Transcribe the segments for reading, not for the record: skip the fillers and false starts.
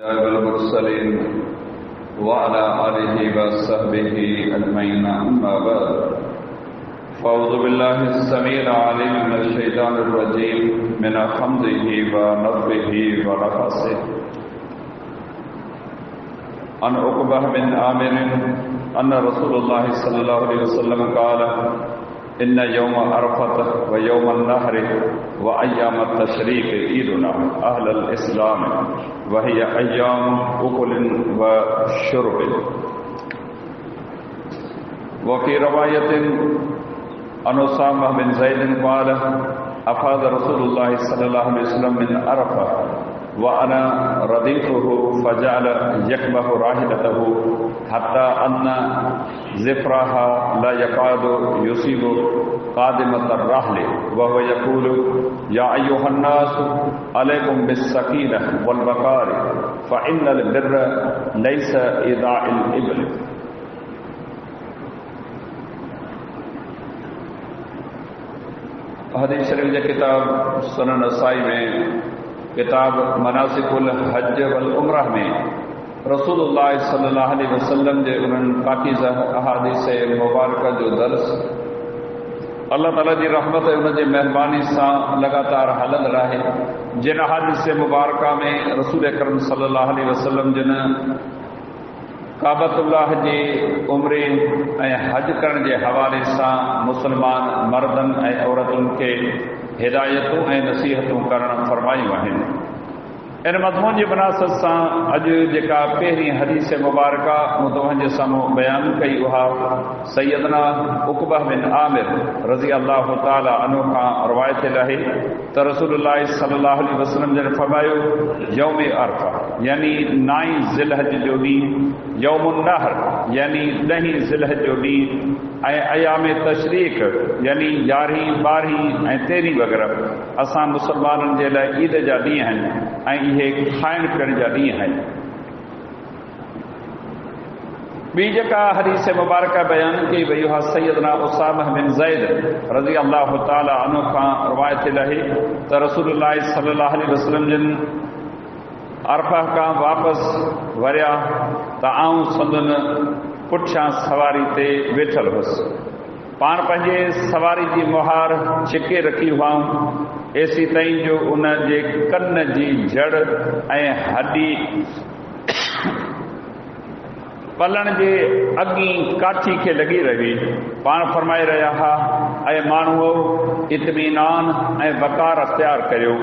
والمرسلين وعلى آله وصحبه أجمعين أما بعد فأعوذ بالله السميع العليم من الشيطان الرجيم من حمده ونفخه ونفثه عن عقبة بن عامر أن رسول الله صلى الله عليه وسلم قال إن يوم عرفة ويوم النحر وأيام التشريق عيدنا أهل الإسلام وهي أيام أكل وشرب. وفي رواية عن أسامة بن زيد قال أفاض رسول الله صلى الله عليه وسلم من عرفة وأنا رديفه فجعل يكبه راحلته حتى أن زفرها لا يكاد يصيب قادمة الرحل وهو يقول يا أيها الناس عليكم بالسكينة والوقار فإن البر ليس إيذاء الإبل. हदीस शरीफ जे किताब सुनन नसाई में किताब मनासिकुल हज वल उम्रह में रसूलुल्लाह सल्लल्लाहु अलैहि वसल्लम जे उन्हनि पाकीज़ा अहादीस मुबारक जो दर्स अल्लाह ताला जी रहमत उन जे महिरबानी सां लगातार हलंदड़ रहे। जिन अहादीस मुबारक में रसूल अकरम सल्लल्लाहु अलैहि वसल्लम जिन काबतुल्लाह जे उम्रे ऐं हज करण जे हवाले सां मुसलमान मर्दनि ऐं औरतुनि खे हिदायतूं ऐं नसीहतूं करणु फरमायूं आहिनि। इन मज़मून जी मुनासिबत सां अॼु जेका पहिरीं हदीस मुबारक मूं तव्हांजे साम्हूं बयानु कई उहा सैयदना उक़बा बिन आमिर रज़ी अल्लाहु ताला अन्हु खां रवायत आहे त रसूलुल्लाह सल्लल्लाहु अलैहि वसल्लम जन फरमायो यौम अरफा यानी 9 ज़िलहज जो ॾींहुं, यौमुन नहर यानी 10 ज़िलहज जो ॾींहुं ऐं अयाम तशरीक यानी 11, 12 ऐं 13 वग़ैरह असां मुसलमाननि जे लाइ ईद जा ॾींहं आहिनि ऐं इहे खाइण पीअण जा ॾींहं आहिनि। ॿी जेका हदीस मुबारक बयान कई वई आहे सैयदना उसामा बिन ज़ैद रज़ी अल्लाहु ताला अन्हु खां रवायत आहे त रसूलुल्लाह सल्लल्लाहु अलैहि वसल्लम जिन अरफा खां वापसि वरिया त आऊं संदन पुठियां सवारी ते वेठल हुअसि। पाण पंहिंजे सवारी जी मुहार छिके रखी हुआऊं एसी ताईं जो उन जे कन जी जड़ ऐं हड्डी पलण जे अॻी काठी खे लॻी रही। पाण फरमाए रहिया हुआ ऐं माण्हूअ इत्मीनान ऐं वक़ार अख़्तियार करियो,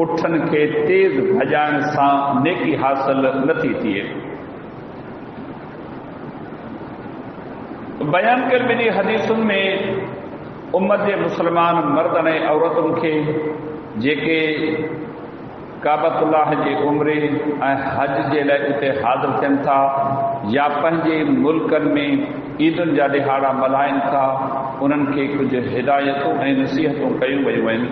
उठनि खे तेज़ भॼाइण सां नेकी हासिल नथी थिए। बयान कयल ॿिनी हदीसुनि में उम्मत जे मुसलमान मर्दनि ऐं औरतुनि खे जेके काबतुल्लाह जे उम्रे ऐं हज जे लाइ उते हाज़िर थियनि था या पंहिंजे मुल्कनि में ईदुनि जा ॾिहाड़ा मल्हाइनि था उन्हनि खे कुझु हिदायतूं ऐं नसीहतूं कयूं वयूं आहिनि।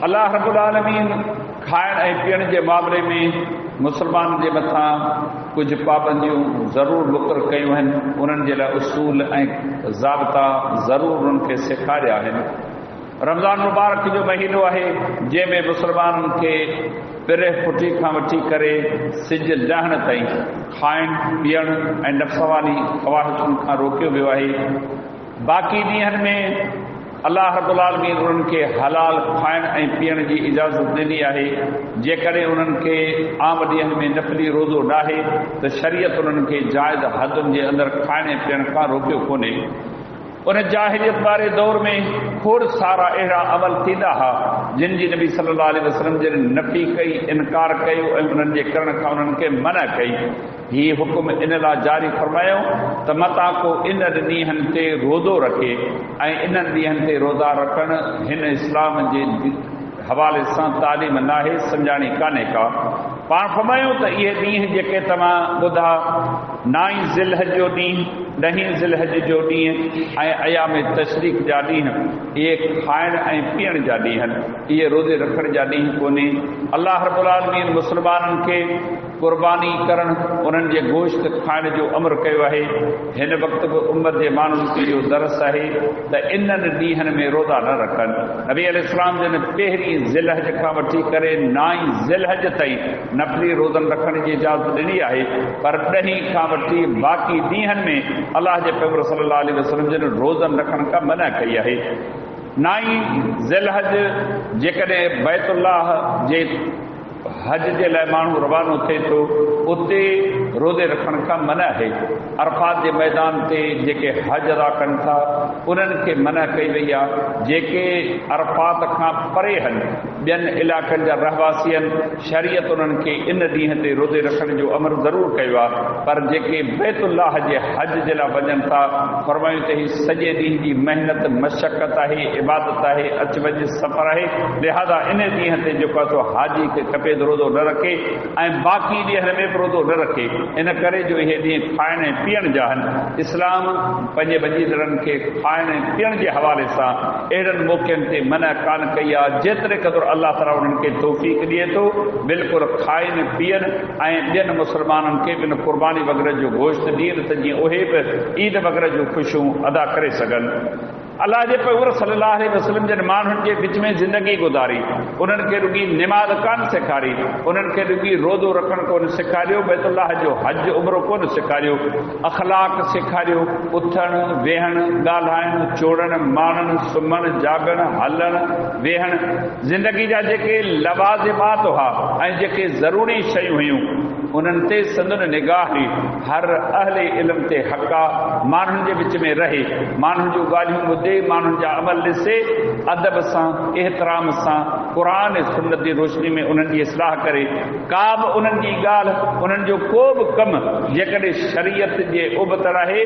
अल्लाह रब्बुल आलमीन खाइण ऐं पीअण जे मामले में मुसलमान जे मथां कुझु पाबंदियूं ज़रूरु मुक़ररु कयूं आहिनि। उन्हनि जे लाइ उसूल ऐं ज़ाब्ता ज़रूरु उन्हनि खे सेखारिया आहिनि। रमज़ान मुबारक जो महीनो आहे जंहिंमें मुसलमाननि खे पिरे फुटी खां वठी करे सिज लहण ताईं खाइण पीअण ऐं नफ़्सवानी ख़वाहिशुनि खां रोकियो वियो आहे। बाक़ी ॾींहंनि में अल्लाह रब्बुल आलमीन उन्हनि खे हलाल खाइण ऐं पीअण जी इजाज़त ॾिनी आहे। जेकॾहिं उन्हनि खे आम ॾींहंनि में नफ़ली रोज़ो नाहे त शरीयत उन्हनि खे जाइज़ हदुनि जे अंदरि खाइण ऐं पीअण खां रोकियो कोन्हे। उन जाहिलियत वारे दौर में खोड़ सारा अहिड़ा अमल थींदा हुआ जिन जी नबी सल्लल्लाहु अलैहि वसल्लम जिन नफ़ी कई, इनकार कयो ऐं उन्हनि जे करण खां उन्हनि खे मना कई। हीउ हुकुम इन लाइ जारी फरमायो त मता को इन ॾींहंनि ते रोज़ो रखे ऐं इन्हनि ॾींहंनि ते रोज़ा रखणु हिन इस्लाम जे हवाले सां तालीम नाहे, सम्झाणी कान्हे का। पाण फरमायो त इहे ॾींहं जेके तव्हां ॿुधा 9 ज़िलहज जो ॾींहुं 10 ज़िलहज जो ॾींहुं ऐं अयाम तशरीक़ जा ॾींहं इहे खाइण ऐं पीअण जा ॾींहं आहिनि, इहे रोज़े रखण जा ॾींहं कोन्हे। अल्लाह रब्बुल आलमीन मुस्लमाननि खे क़ुर्बानी करणु, उन्हनि जे गोश्त खाइण जो अमर कयो आहे। हिन वक़्तु बि उम्मत जे माण्हुनि खे इहो दरस आहे त इन्हनि ॾींहंनि में रोज़ा न रखनि। नबी अलैहिस्सलाम जन पहिरीं ज़िलहज खां वठी करे 9 ज़िलहज ताईं नफ़ली रोज़नि रखण जी इजाज़त ॾिनी आहे, पर 10 खां वठी बाक़ी ॾींहंनि में अलाह जे पैगंबर सल्लल्लाहु अलैहि वसल्लम जन रोज़नि रखण खां मना कई आहे। 9 ज़िलहज जेकॾहिं बैतुल्लाह जे हज जे लाइ माण्हू रवानो थिए थो, उते रोज़े रखण खां मना आहे। अरफात जे मैदान ते जेके हज अदा कनि था उन्हनि खे मना कई वई आहे। जेके अरफात खां परे आहिनि, ॿियनि इलाइक़नि जा रहवासी आहिनि, शरीयत उन्हनि खे इन ॾींहं ते रोज़े रखण जो अमर ज़रूरु कयो आहे, पर जेके बैतुल्लाह जे हज जे लाइ वञनि था, फरमायूं त हीअ सॼे ॾींहं जी महिनत मशक़त आहे, इबादत आहे, अच वञ सफ़र आहे, लिहाज़ा इन ॾींहं ते जेको आहे सो हाजी खे खपे रोज़ो न रखे ऐं बाक़ी ॾींहंनि में बि रोज़ो न रखे। इन करे जो इहे ॾींहं खाइण ऐं पीअण जा आहिनि। इस्लाम पंहिंजे वजीरनि खे खाइण ऐं पीअण जे हवाले सां अहिड़नि मौक़नि ते मना कान कई आहे, जेतिरे क़दुरु अल्लाह ताला उन्हनि खे तौफ़ीक़ ॾिए थो बिल्कुलु खाइनि पीअनि ऐं ॿियनि मुस्लमाननि खे ॿिन क़ुर्बानी वग़ैरह जो गोश्त ॾियनि त जीअं उहे बि ईद वग़ैरह जूं ख़ुशियूं अदा करे सघनि। अल्लाह जे पैगंबर सल्लल्लाहु अलैहि वसल्लम जन माण्हुनि जे विच में ज़िंदगी गुज़ारी, उन्हनि खे रुॻी निमाज़ कान सेखारी, उन्हनि खे रुॻी रोज़ो रखणु कोन सेखारियो, बैतुल्लाह जो हज उमरो कोन सेखारियो, अख़लाक सेखारियो, उथणु वेहणु, ॻाल्हाइणु, चोड़णु, माणणु, सुम्हणु, जाॻणु, हलणु वेहणु, ज़िंदगी जा जेके लवाज़िमात हुआ ऐं जेके ज़रूरी शयूं हुयूं उन्हनि ते संदन निगाह हुई। हर अहले इल्म ते हक़ आहे माण्हुनि जे विच में रहे, माण्हुनि जूं ॻाल्हियूं ॿुधे, माण्हुनि जा अमल ॾिसे, अदब सां एतिराम सां क़ुरान ऐं सुन्नत जी रोशनी में उन्हनि जी इस्लाह करे। का बि उन्हनि जी ॻाल्हि, उन्हनि जो को बि कमु जेकॾहिं शरीयत जे उबतर आहे,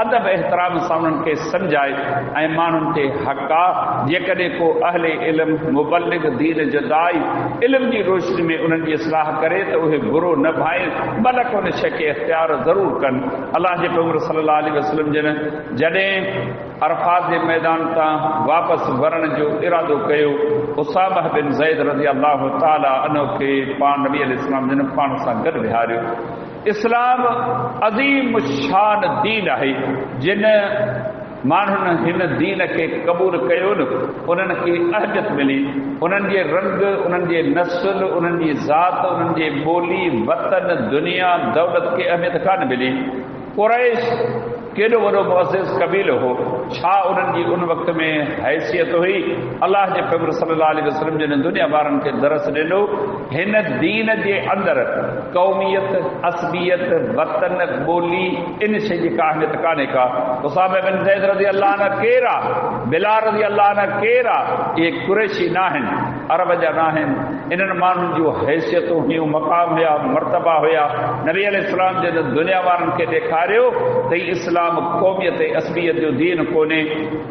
अदब एतिराम सां उन्हनि खे सम्झाए ऐं माण्हुनि ते हक़ आहे जेकॾहिं को अहले इल्म मुबल्लिग दीन जदाई इल्म जी रोशनी में उन्हनि जी इस्लाह करे त उहे बुरो न बल्कि उन शइ खे इख्तियार ज़रूरु कनि। अलाह जे पैगंबर सल्लल्लाहु अलैहि वसल्लम जन जॾहिं अरफात जे मैदान तां वापसि वरण जो इरादो कयो, उसामा बिन ज़ैद रज़ी अल्लाह ताला अन्हु खे पाण नबी अलैहिस्सलाम जन पाण सां गॾु विहारियो। इस्लाम अज़ीम शान दीन आहे। जिन माण्हुनि हिन दीन खे क़बूल कयो न, उन्हनि खे अहमियत मिली, उन्हनि जे रंग, उन्हनि जे नस्ल, उन्हनि जी ज़ात, उन्हनि जे ॿोली, वतन, दुनिया, दौलत खे अहमियत कान मिली। कुरैश केॾो वॾो मुअज़्ज़िज़ क़बीलो हो, छा उन्हनि जी उन वक़्त में हैसियत हुई। अलाह जे पैगंबर सल्लल्लाहु अलैहि वसल्लम जिन दुनिया वारनि खे दरस ॾिनो, हिन दीन जे अंदरि क़ौमियत, असबियत, वतन, ॿोली, इन शइ जी का अहमियत कान्हे का। उसामा बिन ज़ैद रज़ी अल्लाह अन्हु केरु आहे, बिलाल रज़ी अल्लाह अन्हु केरु आहे, इहे कुरैशी न आहिनि, अरब जा न आहिनि। इन्हनि माण्हुनि जूं हैसियतूं हुयूं, मक़ाम हुया, मर्तबा हुया। नबी अलैहिस्सलाम जिन दुनिया वारनि खे ॾेखारियो त इस्लाम क़ौमियत ऐं असबियत जो दीन कोन्हे।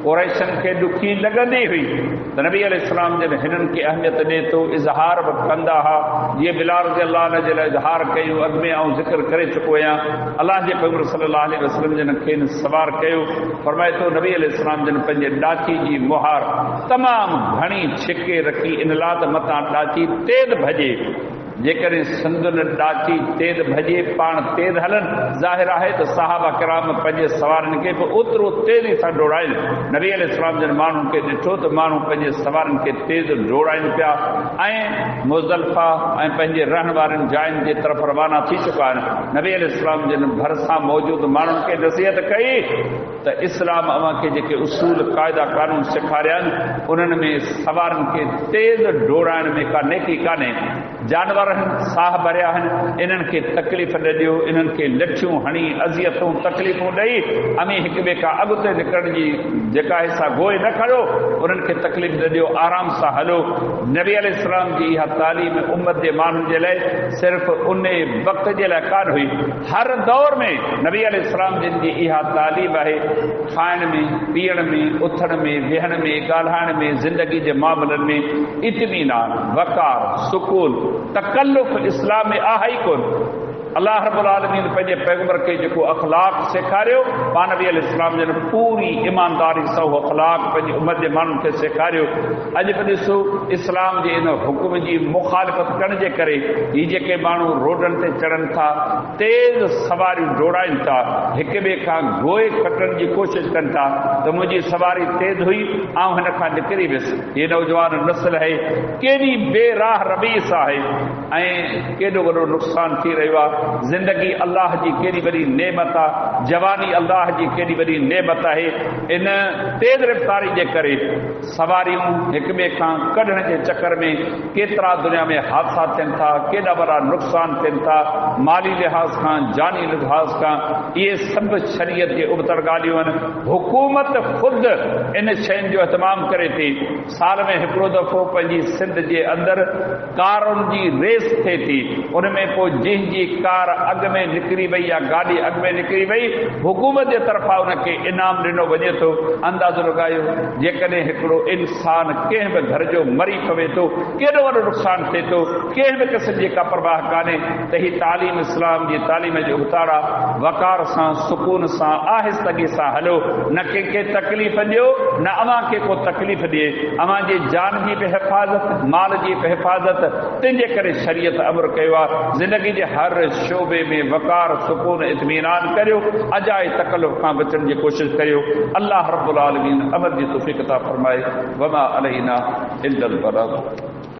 कुरैशनि खे ॾुखी लॻंदी हुई त नबी अलैहिस्सलाम जन हिननि खे अहमियत ॾिए थो, इज़हार बि कंदा हुआ। जीअं बिलाल रज़ी अल्लाह अन्हु जे लाइ इज़हार कयूं, अॻु में आउं ज़िक्र करे चुको आहियां। अलाह जे पैगंबर सल्लल्लाहु अलैहि वसल्लम जन खे सवार कयो, फरमाए थो नबी अलैहिस्सलाम जन पंहिंजे ॾाची जी मुहार तमामु घणी छिके रखी, इन लाइ त मथां ॾाची तेज़ भॼे। जेकॾहिं संदुन ॾाची तेज़ भॼे, पाण तेज़ हलनि, ज़ाहिर आहे त सहाबा किराम पंहिंजे सवारनि खे बि ओतिरो तेज़ी सां डोड़ाइनि। नबी अलैहिस्सलाम जन माण्हुनि खे ॾिठो त माण्हू पंहिंजे सवारनि खे तेज़ डोड़ाइनि पिया ऐं मुज़दलिफ़ा ऐं पंहिंजे रहण वारनि जायुनि जे तरफ़ रवाना थी चुका आहिनि। नबी अलैहिस्सलाम जन भरिसां मौजूदु माण्हुनि खे नसीहत कई त इस्लाम अव्हांखे जेके उसूल क़ाइदा कानून सेखारिया आहिनि, उन्हनि में सवारनि खे तेज़ डोड़ाइण में का नेकी कान्हे। जानवर साह भरिया आहिनि, इन्हनि खे तकलीफ़ न ॾियो, इन्हनि खे लठियूं हणी, अज़ियतूं तकलीफ़ूं ॾेई अमी हिक ॿिए खां अॻिते निकिरण जी जेका हिसा गोए न खणो, उन्हनि खे तकलीफ़ न ॾियो, आराम सां हलो। नबी अलैहिस्सलाम जी इहा तालीम उम्मत जे माण्हुनि जे लाइ सिर्फ़ु उन वक़्त जे लाइ कान हुई, हर दौर में नबी अलैहिस्सलाम जिन जी इहा तालीम आहे। खाइण में, पीअण में, उथण में, वेहण में, ॻाल्हाइण में, ज़िंदगी जे मामलनि में इत्मीनान, वक़ार, सुकून, तकल्लुफ़ इस्लाम में आहे ई कोन। अल्लाह रब्बुल आलमीन पंहिंजे पैगंबर खे जेको अख़लाक सेखारियो, पाण नबी अलैहिस्सलाम जन पूरी ईमानदारी सां उहो अख़लाक पंहिंजी उम्मत जे माण्हुनि खे सेखारियो। अॼु बि ॾिसो इस्लाम जे इन हुकुम जी मुखालिफ़त करण जे करे ही जेके माण्हू रोडनि ते चढ़नि था, तेज़ सवारियूं डोड़ाइनि था, हिक ॿिए खां गोए खटण जी कोशिशि कनि था त मुंहिंजी सवारी तेज़ हुई ऐं हिन खां निकिरी वियुसि। हीअ नौजवान नस्ल आहे केॾी बेराह रबीस आहे ऐं केॾो वॾो नुक़सान थी रहियो आहे। ज़िंदगी अल्लाह जी केॾी वॾी नेमत आहे, जवानी अल्लाह जी केॾी वॾी नेमत आहे। इन तेज़ रफ़्तारी जे करे सवारियूं हिक ॿिए खां कढण जे चकर में केतिरा दुनिया में हादसा थियनि था, केॾा वॾा नुक़सान थियनि था, माली लिहाज़ खां, जानी लिहाज़ खां। इहे सभु शरीयत जे उबतर ॻाल्हियूं आहिनि। हुकूमत ख़ुदि इन शयुनि जो इहतमाम करे थी। साल में हिकिड़ो दफ़ो पंहिंजी सिंध जे अंदरि कारुनि जी रेस थिए थी, उन में पोइ जंहिंजी कार अॻु में निकिरी वई या गाॾी अॻु में निकिरी वई, हुकूमत जे तरफ़ां उनखे इनाम ॾिनो वञे थो। अंदाज़ो लॻायो जेकॾहिं हिकिड़ो इंसान कंहिं बि घर जो मरी पवे थो, केॾो वॾो नुक़सान थिए थो, कंहिं बि क़िस्म जी का परवाह कान्हे त ही तालीम इस्लाम जी तालीम जो उतारा वक़ार सां, सुकून सां, आहिस्तगी सां हलो। न कंहिंखे तकलीफ़ ॾियो, न अव्हां खे को तकलीफ़ ॾिए। अव्हां जी जान जी बि हिफ़ाज़त, माल जी बि हिफ़ाज़त, तंहिंजे करे शरीयत अमर कयो आहे। ज़िंदगी जे हर शोबे में वक़ार, सुकून, इत्मीनान करियो, अजाए तकल्लुफ़ खां बचण जी कोशिशि करियो। अल्लाह रब्बुल आलमीन अमल जी तौफ़ीक़ अता फ़रमाए। वमा अलैना इल्लल बलाग।